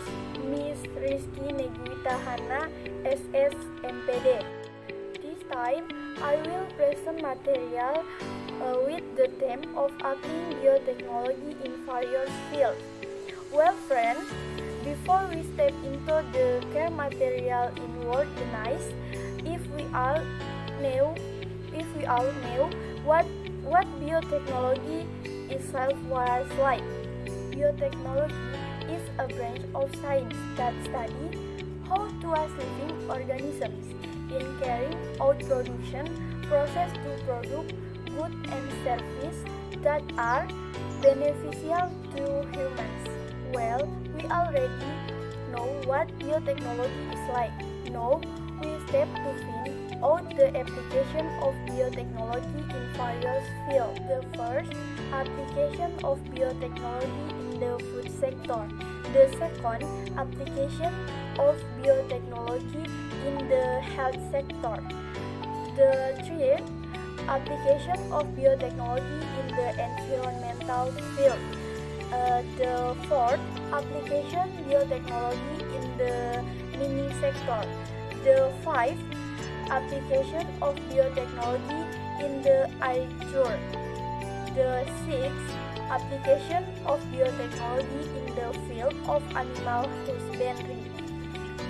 host, Miss Rizky Negwita Hana, SS MPD. This time, I will present material with the theme of applying biotechnology in various fields. Well, friends, before we step into the care material in word nice, if we all know what biotechnology itself was like. Biotechnology is a branch of science that studies how to us living organisms in carrying out production process to produce goods and services that are beneficial to humans. Well, we already know what biotechnology is like. Now, we step to find out the application of biotechnology in various fields. The first, application of biotechnology in the food sector. The second, application of biotechnology in the health sector. The third, application of biotechnology in the environmental field. The fourth, application biotechnology in the mining sector. The fifth, application of biotechnology in the agriculture. The sixth, application of biotechnology in the field of animal husbandry.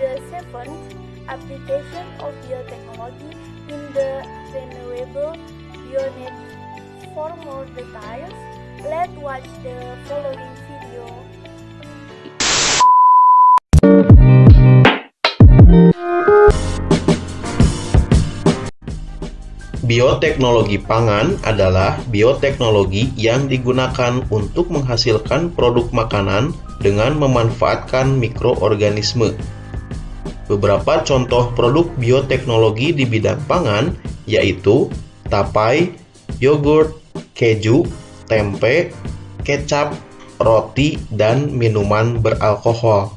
The seventh, application of biotechnology in the renewable bioenergy. For more details, let's watch the following video. Bioteknologi pangan adalah bioteknologi yang digunakan untuk menghasilkan produk makanan dengan memanfaatkan mikroorganisme. Beberapa contoh produk bioteknologi di bidang pangan yaitu tapai, yogurt, keju, tempe, kecap, roti, dan minuman beralkohol.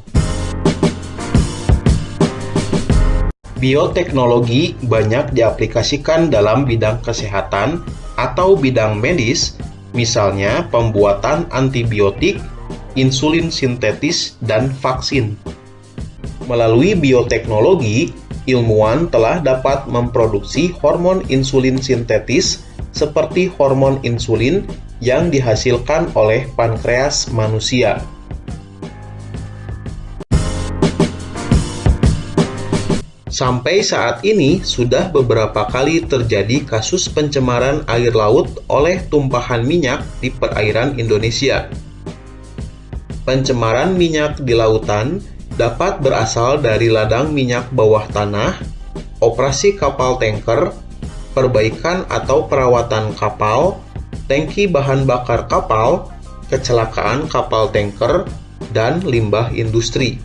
Bioteknologi banyak diaplikasikan dalam bidang kesehatan atau bidang medis, misalnya pembuatan antibiotik, insulin sintetis, dan vaksin. Melalui bioteknologi, ilmuwan telah dapat memproduksi hormon insulin sintetis seperti hormon insulin yang dihasilkan oleh pankreas manusia. Sampai saat ini, sudah beberapa kali terjadi kasus pencemaran air laut oleh tumpahan minyak di perairan Indonesia. Pencemaran minyak di lautan dapat berasal dari ladang minyak bawah tanah, operasi kapal tanker, perbaikan atau perawatan kapal, tangki bahan bakar kapal, kecelakaan kapal tanker, dan limbah industri.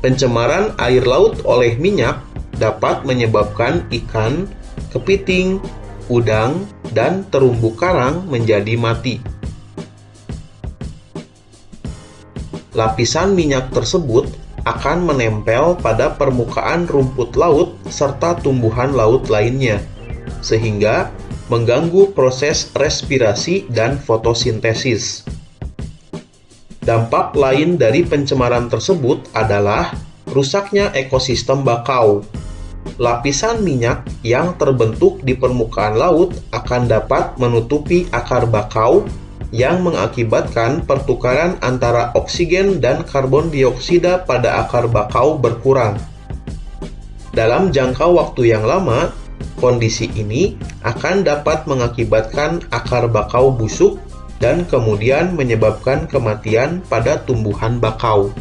Pencemaran air laut oleh minyak dapat menyebabkan ikan, kepiting, udang, dan terumbu karang menjadi mati. Lapisan minyak tersebut akan menempel pada permukaan rumput laut serta tumbuhan laut lainnya, sehingga mengganggu proses respirasi dan fotosintesis. Dampak lain dari pencemaran tersebut adalah rusaknya ekosistem bakau. Lapisan minyak yang terbentuk di permukaan laut akan dapat menutupi akar bakau yang mengakibatkan pertukaran antara oksigen dan karbon dioksida pada akar bakau berkurang. Dalam jangka waktu yang lama, kondisi ini akan dapat mengakibatkan akar bakau busuk dan kemudian menyebabkan kematian pada tumbuhan bakau.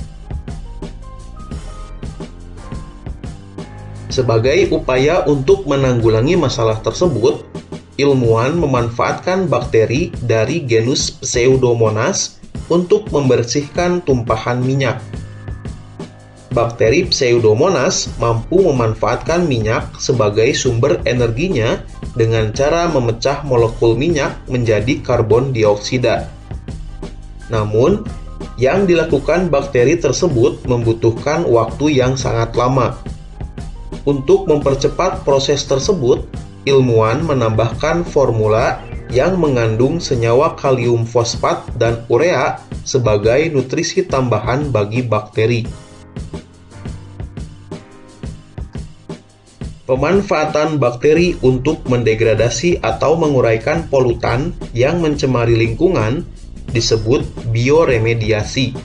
Sebagai upaya untuk menanggulangi masalah tersebut, ilmuwan memanfaatkan bakteri dari genus Pseudomonas untuk membersihkan tumpahan minyak. Bakteri Pseudomonas mampu memanfaatkan minyak sebagai sumber energinya dengan cara memecah molekul minyak menjadi karbon dioksida. Namun, yang dilakukan bakteri tersebut membutuhkan waktu yang sangat lama. Untuk mempercepat proses tersebut, ilmuwan menambahkan formula yang mengandung senyawa kalium fosfat dan urea sebagai nutrisi tambahan bagi bakteri. Pemanfaatan bakteri untuk mendegradasi atau menguraikan polutan yang mencemari lingkungan disebut bioremediasi.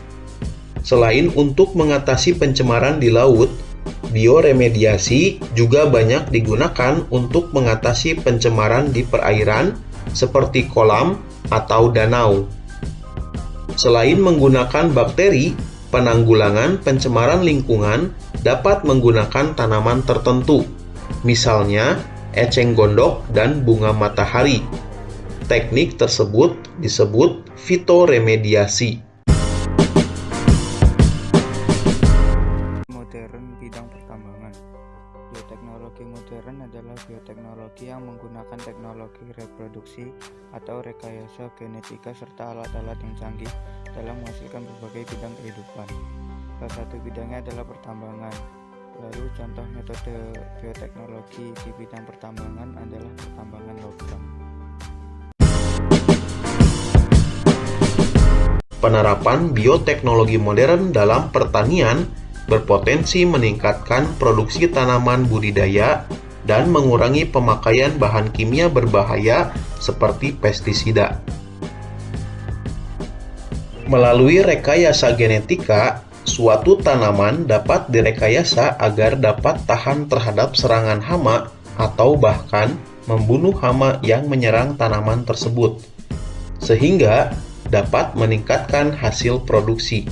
Selain untuk mengatasi pencemaran di laut, bioremediasi juga banyak digunakan untuk mengatasi pencemaran di perairan seperti kolam atau danau. Selain menggunakan bakteri, penanggulangan pencemaran lingkungan dapat menggunakan tanaman tertentu. Misalnya, eceng gondok dan bunga matahari. Teknik tersebut disebut fitoremediasi. Modern bidang pertambangan. Bioteknologi modern adalah bioteknologi yang menggunakan teknologi reproduksi atau rekayasa genetika serta alat-alat yang canggih dalam menghasilkan berbagai bidang kehidupan. Salah satu bidangnya adalah pertambangan. Lalu contoh metode bioteknologi di bidang pertambangan adalah pertambangan logam. Penerapan bioteknologi modern dalam pertanian berpotensi meningkatkan produksi tanaman budidaya dan mengurangi pemakaian bahan kimia berbahaya seperti pestisida. Melalui rekayasa genetika, suatu tanaman dapat direkayasa agar dapat tahan terhadap serangan hama atau bahkan membunuh hama yang menyerang tanaman tersebut, sehingga dapat meningkatkan hasil produksi.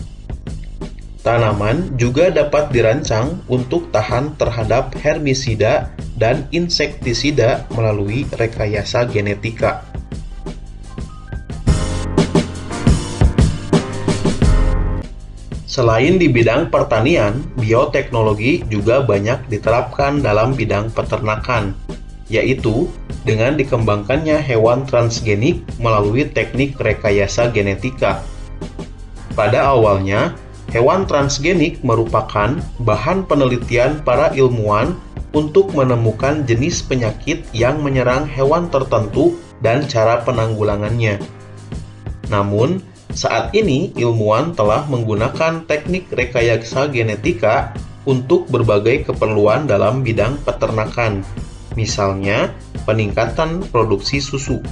Tanaman juga dapat dirancang untuk tahan terhadap hermisida dan insektisida melalui rekayasa genetika. Selain di bidang pertanian, bioteknologi juga banyak diterapkan dalam bidang peternakan, yaitu dengan dikembangkannya hewan transgenik melalui teknik rekayasa genetika. Pada awalnya, hewan transgenik merupakan bahan penelitian para ilmuwan untuk menemukan jenis penyakit yang menyerang hewan tertentu dan cara penanggulangannya. Namun, saat ini ilmuwan telah menggunakan teknik rekayasa genetika untuk berbagai keperluan dalam bidang peternakan, misalnya peningkatan produksi susu.